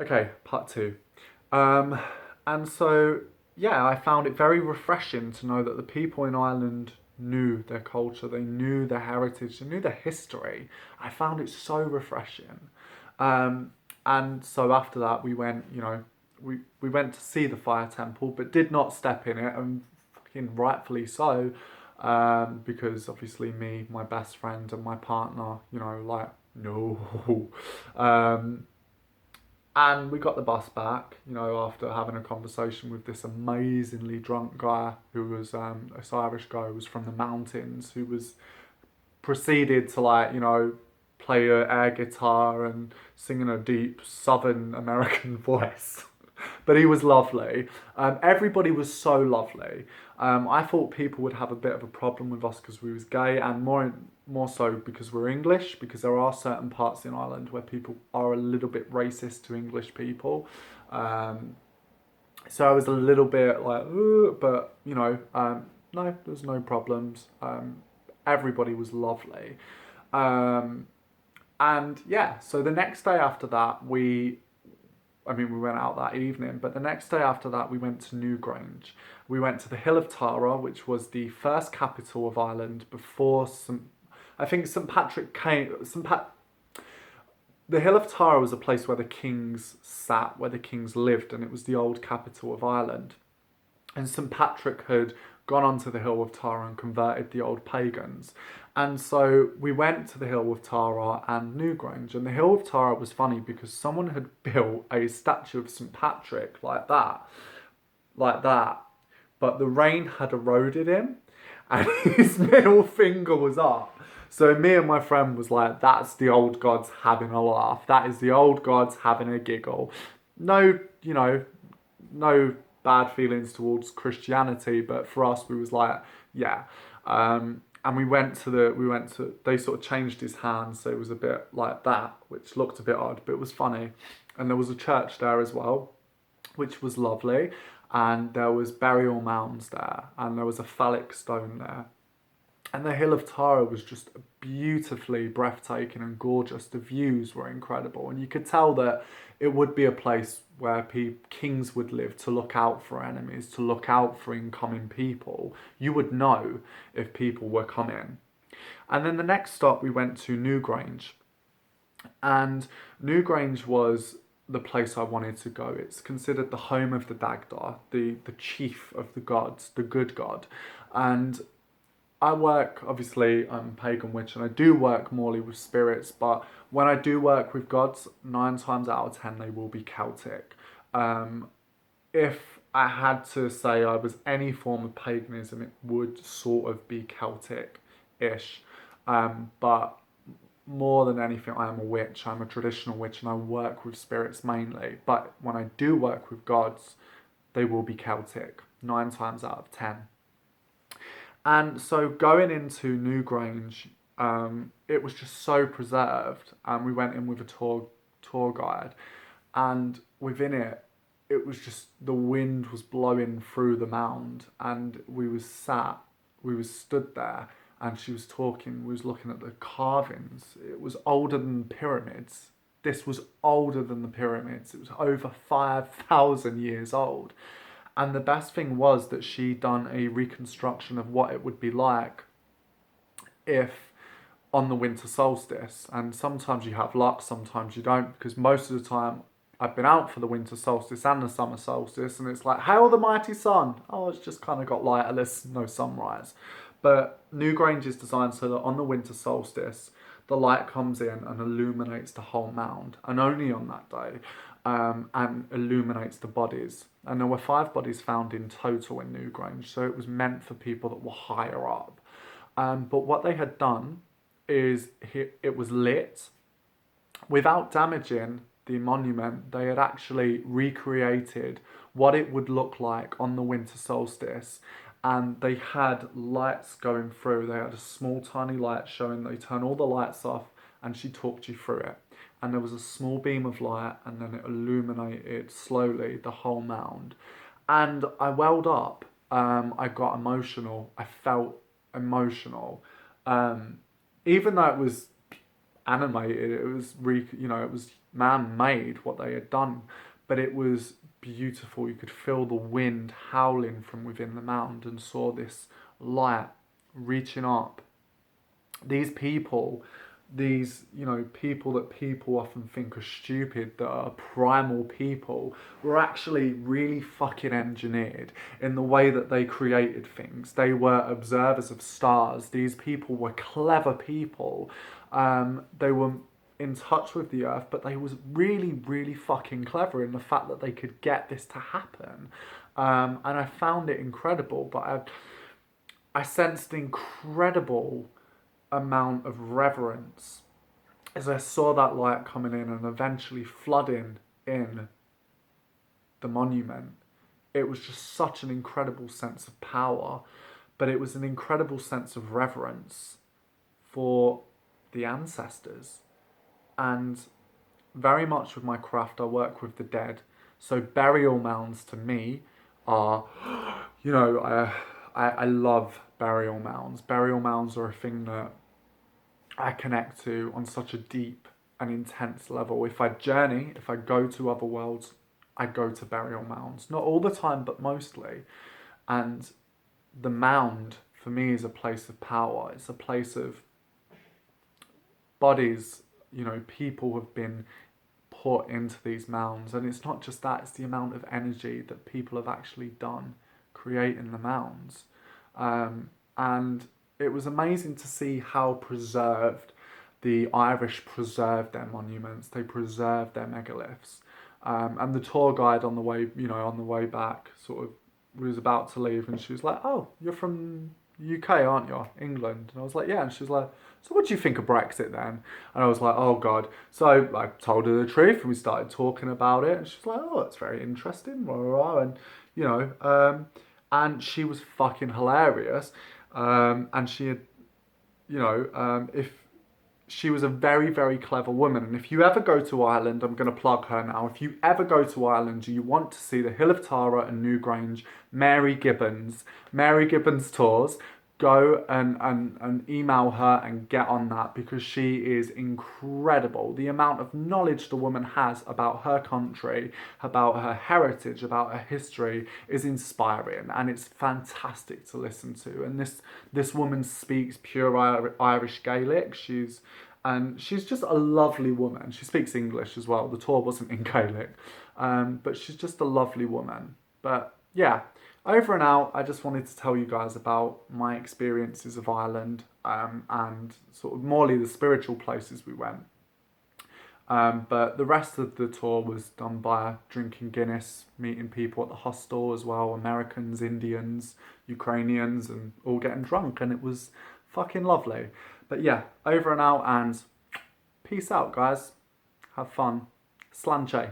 Okay, part two. Um, and so, yeah, I found it very refreshing to know that the people in Ireland knew their culture, they knew their heritage, they knew their history. I found it so refreshing. Um, and so after that, we went to see the fire temple, but did not step in it, and fucking rightfully so, because obviously me, my best friend, and my partner, no. Um, and we got the bus back, after having a conversation with this amazingly drunk guy who was this Irish guy who was from the mountains, who was proceeded to play a air guitar and sing in a deep Southern American voice. But he was lovely. Everybody was so lovely. I thought people would have a bit of a problem with us because we was gay, and more so because we're English. Because there are certain parts in Ireland where people are a little bit racist to English people. Um, so I was a little bit like, "Ugh," but no, there's no problems. Everybody was lovely. Um, and yeah, so the next day after that, we went out that evening, but the next day after that, we went to Newgrange. We went to the Hill of Tara, which was the first capital of Ireland before I think St Patrick came. The Hill of Tara was a place where the kings sat, where the kings lived, and it was the old capital of Ireland. And St Patrick had gone onto the Hill of Tara and converted the old pagans. And so we went to the Hill of Tara and Newgrange. And the Hill of Tara was funny because someone had built a statue of St Patrick like that. But the rain had eroded him and his middle finger was up. So me and my friend was like, that's the old gods having a laugh. That is the old gods having a giggle. No, no bad feelings towards Christianity, but for us, we was like, yeah. And they sort of changed his hands, so it was a bit like that, which looked a bit odd, but it was funny. And there was a church there as well, which was lovely. And there was burial mounds there, and there was a phallic stone there. And the Hill of Tara was just beautifully breathtaking and gorgeous. The views were incredible, and you could tell that it would be a place where kings would live to look out for enemies, to look out for incoming people. You would know if people were coming. And then the next stop, we went to Newgrange, and Newgrange was the place I wanted to go. It's considered the home of the Dagda, the chief of the gods, the good god, and I work, obviously, I'm a pagan witch, and I do work morely with spirits, but when I do work with gods, 9 times out of 10 they will be Celtic. Um, if I had to say I was any form of paganism, it would sort of be Celtic-ish. But more than anything, I am a witch. I'm a traditional witch, and I work with spirits mainly. But when I do work with gods, they will be Celtic, 9 times out of 10. And so going into Newgrange, it was just so preserved. And we went in with a tour guide, and within it, it was just the wind was blowing through the mound, and we was stood there, and she was talking. We was looking at the carvings. It was older than the pyramids. This was older than the pyramids. It was over 5,000 years old. And the best thing was that she done a reconstruction of what it would be like if on the winter solstice. And sometimes you have luck, sometimes you don't, because most of the time I've been out for the winter solstice and the summer solstice, and it's like, hail the mighty sun. Oh, it's just kind of got lighter, there's no sunrise. But Newgrange is designed so that on the winter solstice, the light comes in and illuminates the whole mound, and only on that day, and illuminates the bodies. And there were 5 bodies found in total in Newgrange, so it was meant for people that were higher up. But what they had done is it was lit without damaging the monument. They had actually recreated what it would look like on the winter solstice, and they had lights going through. They had a small tiny light showing. They turn all the lights off, and she talked you through it. And there was a small beam of light, and then it illuminated slowly the whole mound. And I welled up. I got emotional. I felt emotional. Um, Even though it was animated, it was man-made, what they had done, but it was beautiful. You could feel the wind howling from within the mound and saw this light reaching up. These people, people that people often think are stupid, that are primal people, were actually really fucking engineered in the way that they created things. They were observers of stars. These people were clever people. They were in touch with the earth, but they was really, really fucking clever in the fact that they could get this to happen. And I found it incredible, but I sensed incredible amount of reverence as I saw that light coming in and eventually flooding in the monument. It was just such an incredible sense of power, but it was an incredible sense of reverence for the ancestors. And very much with my craft, I work with the dead. So burial mounds to me are, I love burial mounds. Burial mounds are a thing that I connect to on such a deep and intense level. If I journey, if I go to other worlds, I go to burial mounds. Not all the time, but mostly. And the mound, for me, is a place of power. It's a place of bodies, people have been put into these mounds. And it's not just that, it's the amount of energy that people have actually done creating the mounds. And it was amazing to see how preserved the Irish preserved their monuments. They preserved their megaliths. And the tour guide on the way back, sort of was about to leave, and she was like, "Oh, you're from UK, aren't you? England?" And I was like, "Yeah." And she was like, "So what do you think of Brexit then?" And I was like, "Oh God." So I told her the truth, and we started talking about it. And she was like, "Oh, it's very interesting." Blah, blah, blah. And and she was fucking hilarious. And she had, if she was a very, very clever woman. And if you ever go to Ireland, I'm going to plug her now. If you ever go to Ireland, you want to see the Hill of Tara and Newgrange, Mary Gibbons tours, go and email her and get on that, because she is incredible. The amount of knowledge the woman has about her country, about her heritage, about her history is inspiring, and it's fantastic to listen to. And this woman speaks pure Irish Gaelic. She's just a lovely woman. She speaks English as well. The tour wasn't in Gaelic, but she's just a lovely woman. But yeah, over and out, I just wanted to tell you guys about my experiences of Ireland, and sort of morely the spiritual places we went. But the rest of the tour was done by drinking Guinness, meeting people at the hostel as well, Americans, Indians, Ukrainians, and all getting drunk, and it was fucking lovely. But yeah, over and out, and peace out, guys. Have fun. Slanche.